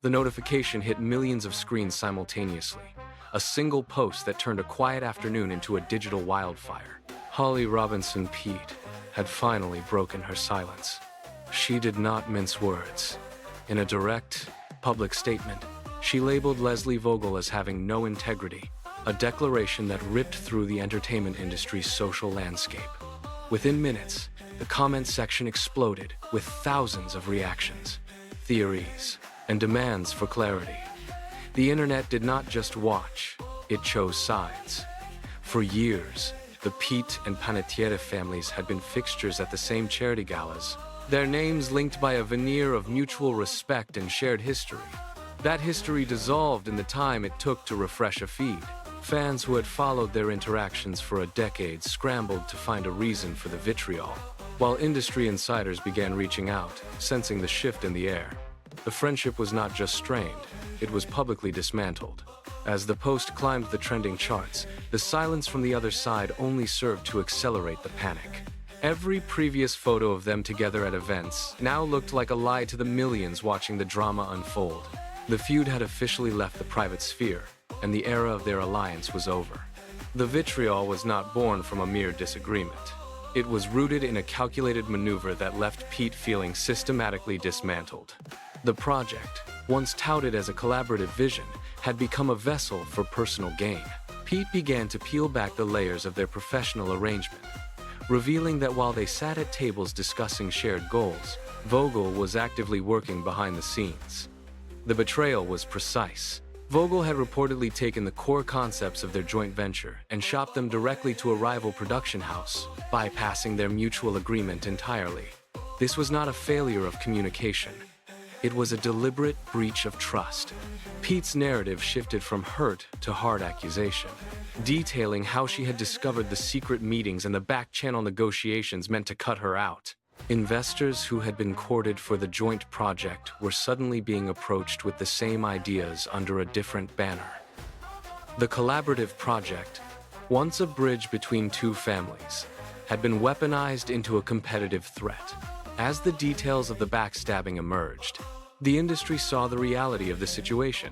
The notification hit millions of screens simultaneously, a single post that turned a quiet afternoon into a digital wildfire. Holly Robinson Peete had finally broken her silence. She did not mince words. In a direct, public statement, she labeled Leslie Vogel as having no integrity, a declaration that ripped through the entertainment industry's social landscape. Within minutes, the comment section exploded with thousands of reactions, theories, and demands for clarity. The internet did not just watch, it chose sides. For years, the Peete and Panettiere families had been fixtures at the same charity galas, their names linked by a veneer of mutual respect and shared history. That history dissolved in the time it took to refresh a feed. Fans who had followed their interactions for a decade scrambled to find a reason for the vitriol, while industry insiders began reaching out, sensing the shift in the air. The friendship was not just strained, it was publicly dismantled. As the post climbed the trending charts, the silence from the other side only served to accelerate the panic. Every previous photo of them together at events now looked like a lie to the millions watching the drama unfold. The feud had officially left the private sphere, and the era of their alliance was over. The vitriol was not born from a mere disagreement. It was rooted in a calculated maneuver that left Peete feeling systematically dismantled. The project, once touted as a collaborative vision, had become a vessel for personal gain. Peete began to peel back the layers of their professional arrangement, revealing that while they sat at tables discussing shared goals, Vogel was actively working behind the scenes. The betrayal was precise. Vogel had reportedly taken the core concepts of their joint venture and shopped them directly to a rival production house, bypassing their mutual agreement entirely. This was not a failure of communication. It was a deliberate breach of trust. Pete's narrative shifted from hurt to hard accusation, detailing how she had discovered the secret meetings and the back-channel negotiations meant to cut her out. Investors who had been courted for the joint project were suddenly being approached with the same ideas under a different banner. The collaborative project, once a bridge between two families, had been weaponized into a competitive threat. As the details of the backstabbing emerged, the industry saw the reality of the situation.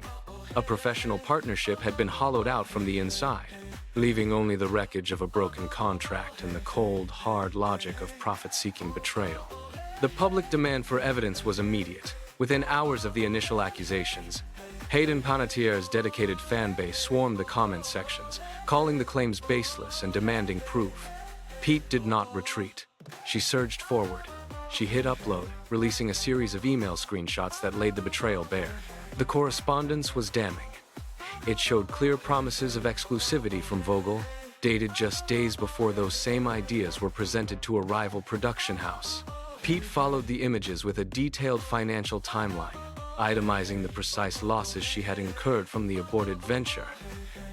A professional partnership had been hollowed out from the inside, leaving only the wreckage of a broken contract and the cold, hard logic of profit-seeking betrayal. The public demand for evidence was immediate. Within hours of the initial accusations, Hayden Panettiere's dedicated fan base swarmed the comment sections, calling the claims baseless and demanding proof. Peete did not retreat. She surged forward. She hit upload, releasing a series of email screenshots that laid the betrayal bare. The correspondence was damning. It showed clear promises of exclusivity from Vogel, dated just days before those same ideas were presented to a rival production house. Peete followed the images with a detailed financial timeline, itemizing the precise losses she had incurred from the aborted venture.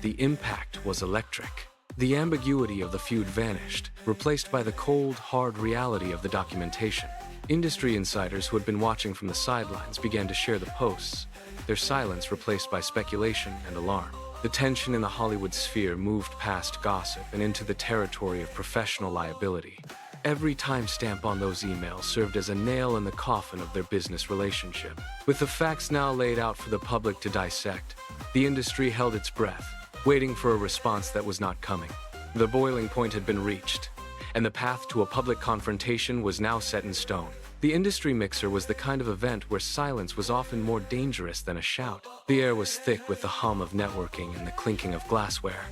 The impact was electric. The ambiguity of the feud vanished, replaced by the cold, hard reality of the documentation. Industry insiders who had been watching from the sidelines began to share the posts, their silence replaced by speculation and alarm. The tension in the Hollywood sphere moved past gossip and into the territory of professional liability. Every timestamp on those emails served as a nail in the coffin of their business relationship. With the facts now laid out for the public to dissect, the industry held its breath, waiting for a response that was not coming. The boiling point had been reached, and the path to a public confrontation was now set in stone. The industry mixer was the kind of event where silence was often more dangerous than a shout. The air was thick with the hum of networking and the clinking of glassware.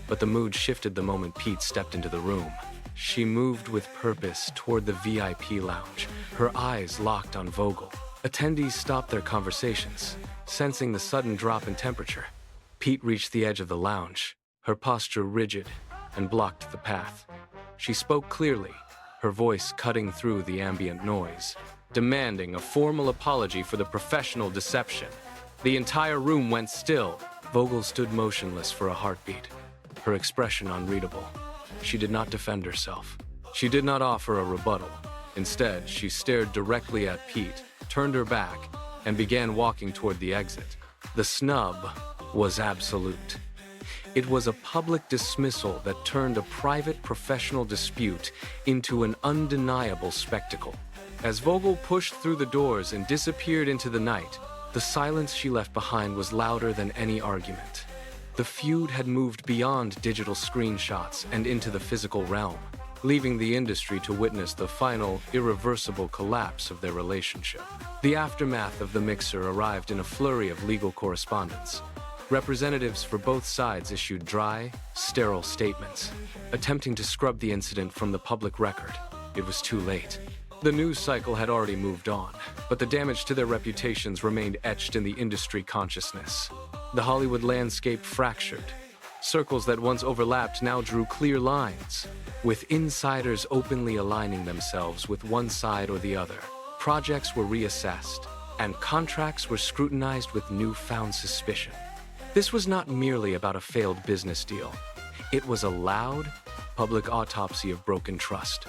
But the mood shifted the moment Peete stepped into the room. She moved with purpose toward the VIP lounge, her eyes locked on Vogel. Attendees stopped their conversations, sensing the sudden drop in temperature. Peete reached the edge of the lounge, her posture rigid, and blocked the path. She spoke clearly, her voice cutting through the ambient noise, demanding a formal apology for the professional deception. The entire room went still. Vogel stood motionless for a heartbeat, her expression unreadable. She did not defend herself. She did not offer a rebuttal. Instead, she stared directly at Peete, turned her back, and began walking toward the exit. The snub was absolute. It was a public dismissal that turned a private professional dispute into an undeniable spectacle. As Vogel pushed through the doors and disappeared into the night, The silence she left behind was louder than any argument. The feud had moved beyond digital screenshots and into the physical realm, leaving the industry to witness the final, irreversible collapse of their relationship. The aftermath of the mixer arrived in a flurry of legal correspondence. Representatives for both sides issued dry, sterile statements, attempting to scrub the incident from the public record. It was too late. The news cycle had already moved on, but the damage to their reputations remained etched in the industry consciousness. The Hollywood landscape fractured. Circles that once overlapped now drew clear lines, with insiders openly aligning themselves with one side or the other. Projects were reassessed, and contracts were scrutinized with newfound suspicion. This was not merely about a failed business deal. It was a loud, public autopsy of broken trust.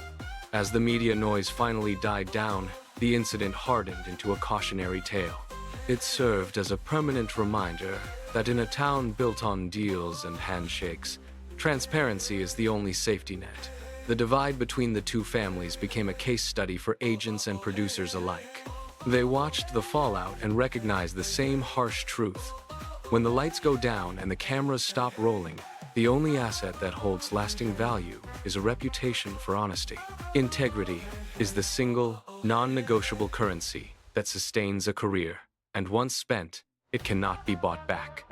As the media noise finally died down, the incident hardened into a cautionary tale. It served as a permanent reminder that in a town built on deals and handshakes, transparency is the only safety net. The divide between the two families became a case study for agents and producers alike. They watched the fallout and recognized the same harsh truth. When the lights go down and the cameras stop rolling, the only asset that holds lasting value is a reputation for honesty. Integrity is the single, non-negotiable currency that sustains a career, and once spent, it cannot be bought back.